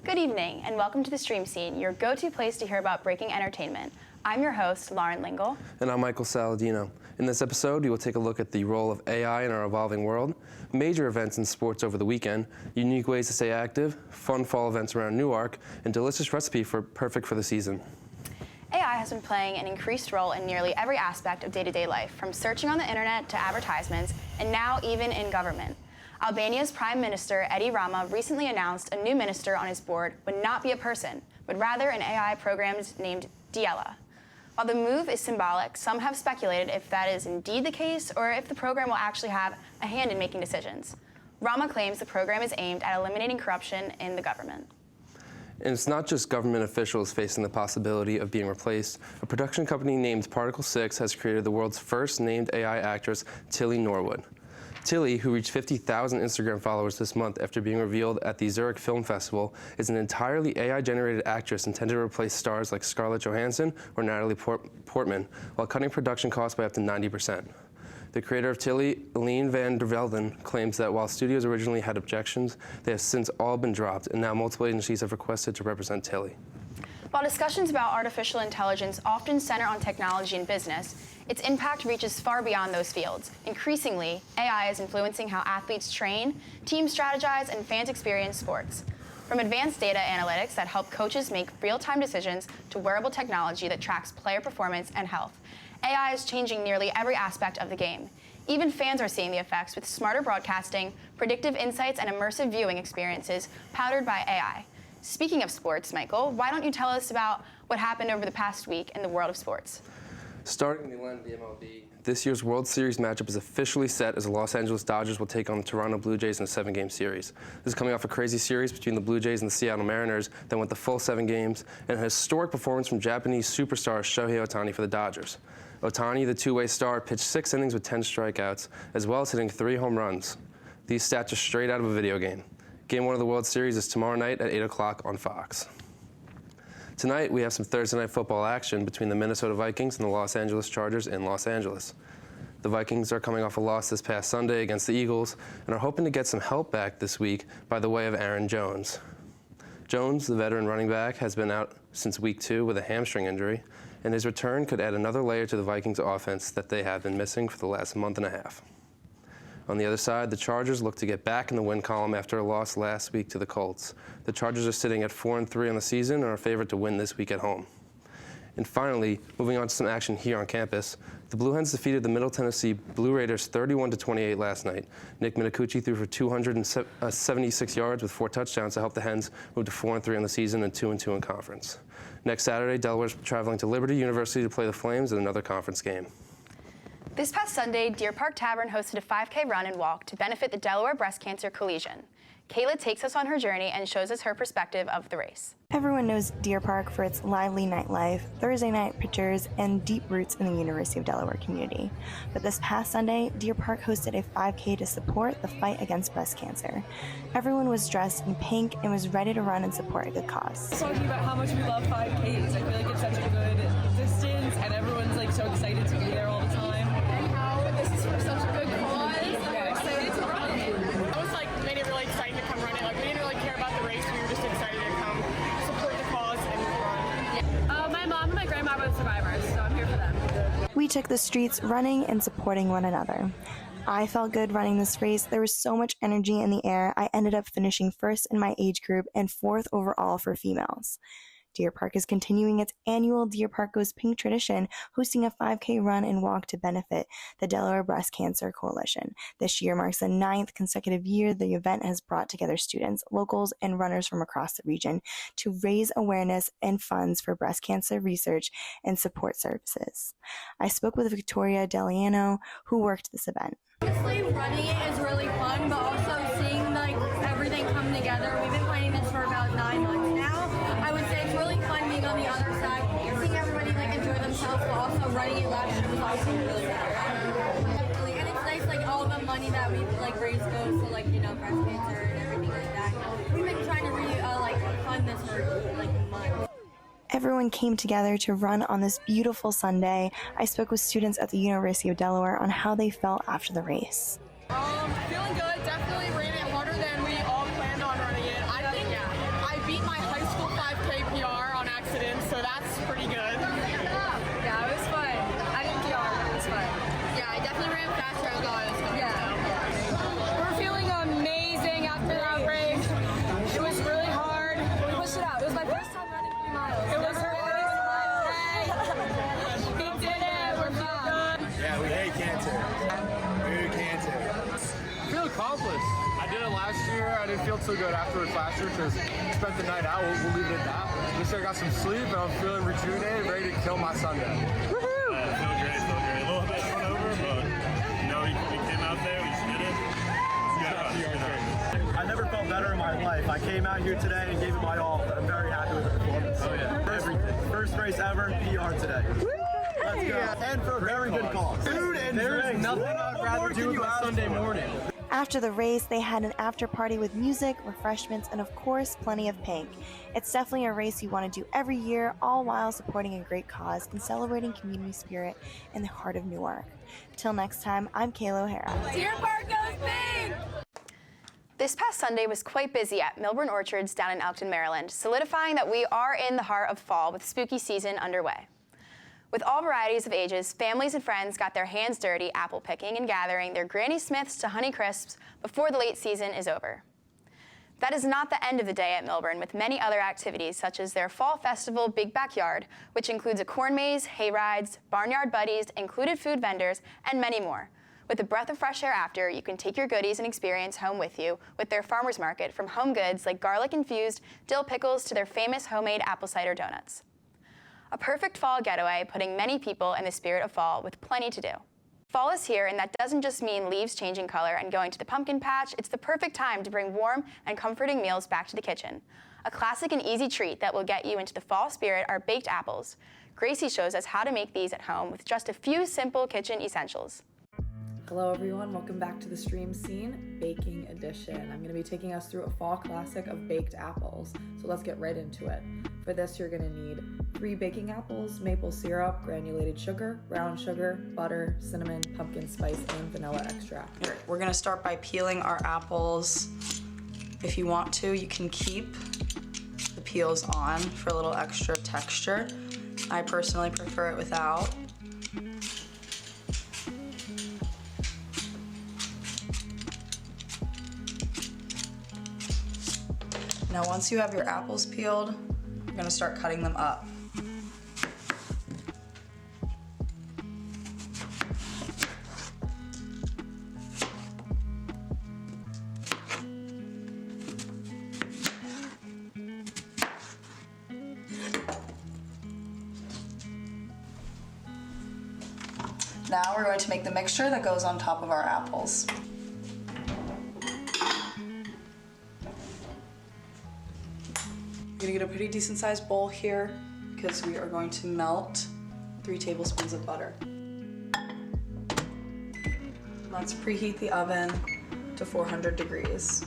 Good evening, and welcome to The Stream Scene, your go-to place to hear about breaking entertainment. I'm your host, Lauren Lingle. And I'm Michael Saladino. In this episode, we will take a look at the role of AI in our evolving world, major events in sports over the weekend, unique ways to stay active, fun fall events around Newark, and delicious recipe perfect for the season. AI has been playing an increased role in nearly every aspect of day-to-day life, from searching on the internet to advertisements, and now even in government. Albania's Prime Minister, Edi Rama, recently announced a new minister on his board would not be a person, but rather an AI program named Diela. While the move is symbolic, some have speculated if that is indeed the case or if the program will actually have a hand in making decisions. Rama claims the program is aimed at eliminating corruption in the government. And it's not just government officials facing the possibility of being replaced. A production company named Particle 6 has created the world's first named AI actress, Tilly Norwood. Tilly, who reached 50,000 Instagram followers this month after being revealed at the Zurich Film Festival, is an entirely AI-generated actress intended to replace stars like Scarlett Johansson or Natalie Portman, while cutting production costs by up to 90%. The creator of Tilly, Eline van der Velden, claims that while studios originally had objections, they have since all been dropped, and now multiple agencies have requested to represent Tilly. While discussions about artificial intelligence often center on technology and business, its impact reaches far beyond those fields. Increasingly, AI is influencing how athletes train, teams strategize, and fans experience sports. From advanced data analytics that help coaches make real-time decisions to wearable technology that tracks player performance and health, AI is changing nearly every aspect of the game. Even fans are seeing the effects with smarter broadcasting, predictive insights, and immersive viewing experiences powered by AI. Speaking of sports, Michael, why don't you tell us about what happened over the past week in the world of sports? Starting in the land of the MLB, this year's World Series matchup is officially set as the Los Angeles Dodgers will take on the Toronto Blue Jays in a 7-game series. This is coming off a crazy series between the Blue Jays and the Seattle Mariners that went the full 7 games, and a historic performance from Japanese superstar Shohei Ohtani for the Dodgers. Ohtani, the two-way star, pitched 6 innings with 10 strikeouts, as well as hitting 3 home runs. These stats are straight out of a video game. Game 1 of the World Series is tomorrow night at 8 o'clock on Fox. Tonight, we have some Thursday night football action between the Minnesota Vikings and the Los Angeles Chargers in Los Angeles. The Vikings are coming off a loss this past Sunday against the Eagles and are hoping to get some help back this week by the way of Aaron Jones. Jones, the veteran running back, has been out since week 2 with a hamstring injury, and his return could add another layer to the Vikings offense that they have been missing for the last month and a half. On the other side, the Chargers look to get back in the win column after a loss last week to the Colts. The Chargers are sitting at 4-3 on the season and are favored to win this week at home. And finally, moving on to some action here on campus, the Blue Hens defeated the Middle Tennessee Blue Raiders 31-28 last night. Nick Minicucci threw for 276 yards with 4 touchdowns to help the Hens move to 4-3 on the season and 2-2 in conference. Next Saturday, Delaware's traveling to Liberty University to play the Flames in another conference game. This past Sunday, Deer Park Tavern hosted a 5K run and walk to benefit the Delaware Breast Cancer Coalition. Kayla takes us on her journey and shows us her perspective of the race. Everyone knows Deer Park for its lively nightlife, Thursday night pictures, and deep roots in the University of Delaware community. But this past Sunday, Deer Park hosted a 5K to support the fight against breast cancer. Everyone was dressed in pink and was ready to run and support a good cause. Talking about how much we love 5Ks. I feel like it's such a good distance, and everyone's like so excited to be there all the time. And how this is for such a good cause. We're excited to run it. It was like made it really exciting to come run it. Like we didn't really care about the race. We were just excited to come support the cause and run. My mom and my grandma were survivors, so I'm here for them. We took the streets running and supporting one another. I felt good running this race. There was so much energy in the air. I ended up finishing first in my age group and 4th overall for females. Deer Park is continuing its annual Deer Park Goes Pink tradition, hosting a 5K run and walk to benefit the Delaware Breast Cancer Coalition. This year marks the 9th consecutive year the event has brought together students, locals, and runners from across the region to raise awareness and funds for breast cancer research and support services. I spoke with Victoria Deliano, who worked this event. Honestly, running it is really fun, but also seeing like everything come together. We've been planning this for about 9 months now. I would say it's really fun being on the other side, seeing everybody like enjoy themselves, but also running it last year was also really fun. And it's nice, like all the money that we like raise goes to like breast cancer and everything like that. We've been trying to really fund this for like months. Everyone came together to run on this beautiful Sunday. I spoke with students at the University of Delaware on how they felt after the race. Feeling good. Definitely ran it harder than we all planned on running it. I think I beat my didn't feel too good afterwards last year because I spent the night out. We'll leave it at that. This year I got some sleep and I'm feeling rejuvenated, ready to kill my Sunday. Feel great. A little bit hungover, but we came out there, we just did it. I never felt better in my life. I came out here today and gave it my all. I'm very happy with the performance. Oh, yeah. First race ever, PR today. Let's go. And for a very good cause. Food and drinks. Nothing I'd rather do on Sunday morning. After the race, they had an after party with music, refreshments, and of course, plenty of pink. It's definitely a race you want to do every year, all while supporting a great cause and celebrating community spirit in the heart of Newark. Till next time, I'm Kayla O'Hara. Deer Park goes pink! This past Sunday was quite busy at Milburn Orchards down in Elkton, Maryland, solidifying that we are in the heart of fall with spooky season underway. With all varieties of ages, families and friends got their hands dirty apple picking and gathering their Granny Smiths to Honey Crisps before the late season is over. That is not the end of the day at Milburn, with many other activities such as their Fall Festival Big Backyard, which includes a corn maze, hay rides, barnyard buddies, included food vendors, and many more. With a breath of fresh air after, you can take your goodies and experience home with you with their farmers market, from home goods like garlic-infused dill pickles to their famous homemade apple cider donuts. A perfect fall getaway, putting many people in the spirit of fall with plenty to do. Fall is here, and that doesn't just mean leaves changing color and going to the pumpkin patch. It's the perfect time to bring warm and comforting meals back to the kitchen. A classic and easy treat that will get you into the fall spirit are baked apples. Gracie shows us how to make these at home with just a few simple kitchen essentials. Hello everyone, welcome back to the Stream Scene Baking Edition. I'm going to be taking us through a fall classic of baked apples, so let's get right into it. For this you're going to need 3 baking apples, maple syrup, granulated sugar, brown sugar, butter, cinnamon, pumpkin spice, and vanilla extract. We're going to start by peeling our apples. If you want to, you can keep the peels on for a little extra texture. I personally prefer it without. Now once you have your apples peeled, you're gonna start cutting them up. Now we're going to make the mixture that goes on top of our apples. You're gonna get a pretty decent sized bowl here because we are going to melt 3 tablespoons of butter. Let's preheat the oven to 400 degrees.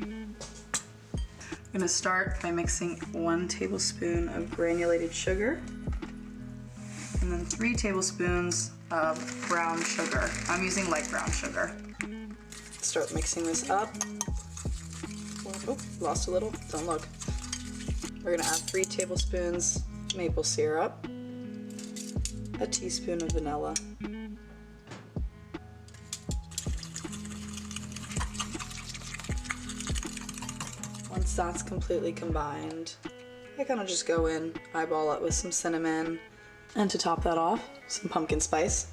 I'm gonna start by mixing 1 tablespoon of granulated sugar and then 3 tablespoons of brown sugar. I'm using light brown sugar. Start mixing this up. Oh, lost a little, don't look. We're gonna add 3 tablespoons maple syrup, a teaspoon of vanilla, once that's completely combined, I kind of just go in, eyeball it with some cinnamon, and to top that off, some pumpkin spice.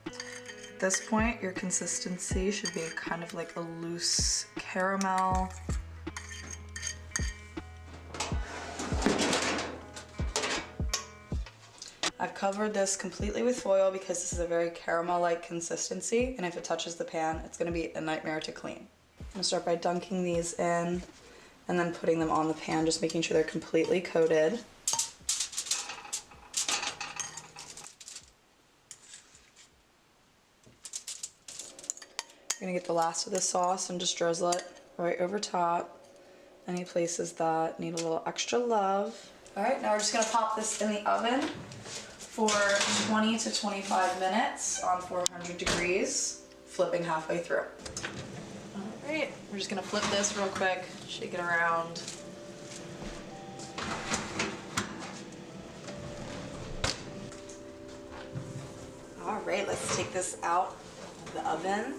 At this point, your consistency should be kind of like a loose caramel. I've covered this completely with foil because this is a very caramel-like consistency, and if it touches the pan, it's gonna be a nightmare to clean. I'm gonna start by dunking these in and then putting them on the pan, just making sure they're completely coated. You're gonna get the last of the sauce and just drizzle it right over top. Any places that need a little extra love. All right, now we're just gonna pop this in the oven for 20 to 25 minutes on 400 degrees, flipping halfway through. All right, we're just gonna flip this real quick, shake it around. All right, let's take this out of the oven.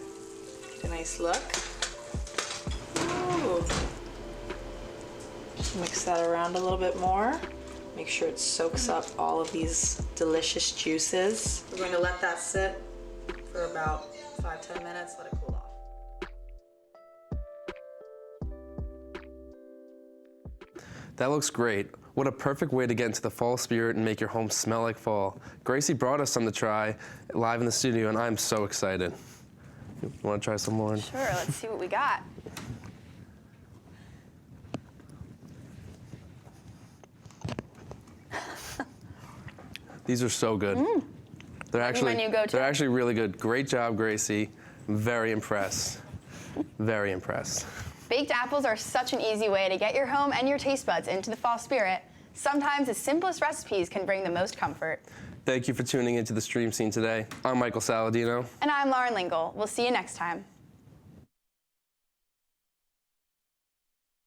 Get a nice look. Ooh. Mix that around a little bit more. Make sure it soaks up all of these delicious juices. We're going to let that sit for about 5-10 minutes, let it cool off. That looks great. What a perfect way to get into the fall spirit and make your home smell like fall. Gracie brought us some to try live in the studio, and I'm so excited. You want to try some more? Sure, let's see what we got. These are so good. They're my new go-to. they're actually really good. Great job, Gracie. I'm very impressed. Very impressed. Baked apples are such an easy way to get your home and your taste buds into the fall spirit. Sometimes the simplest recipes can bring the most comfort. Thank you for tuning into the Stream Scene today. I'm Michael Saladino. And I'm Lauren Lingle. We'll see you next time.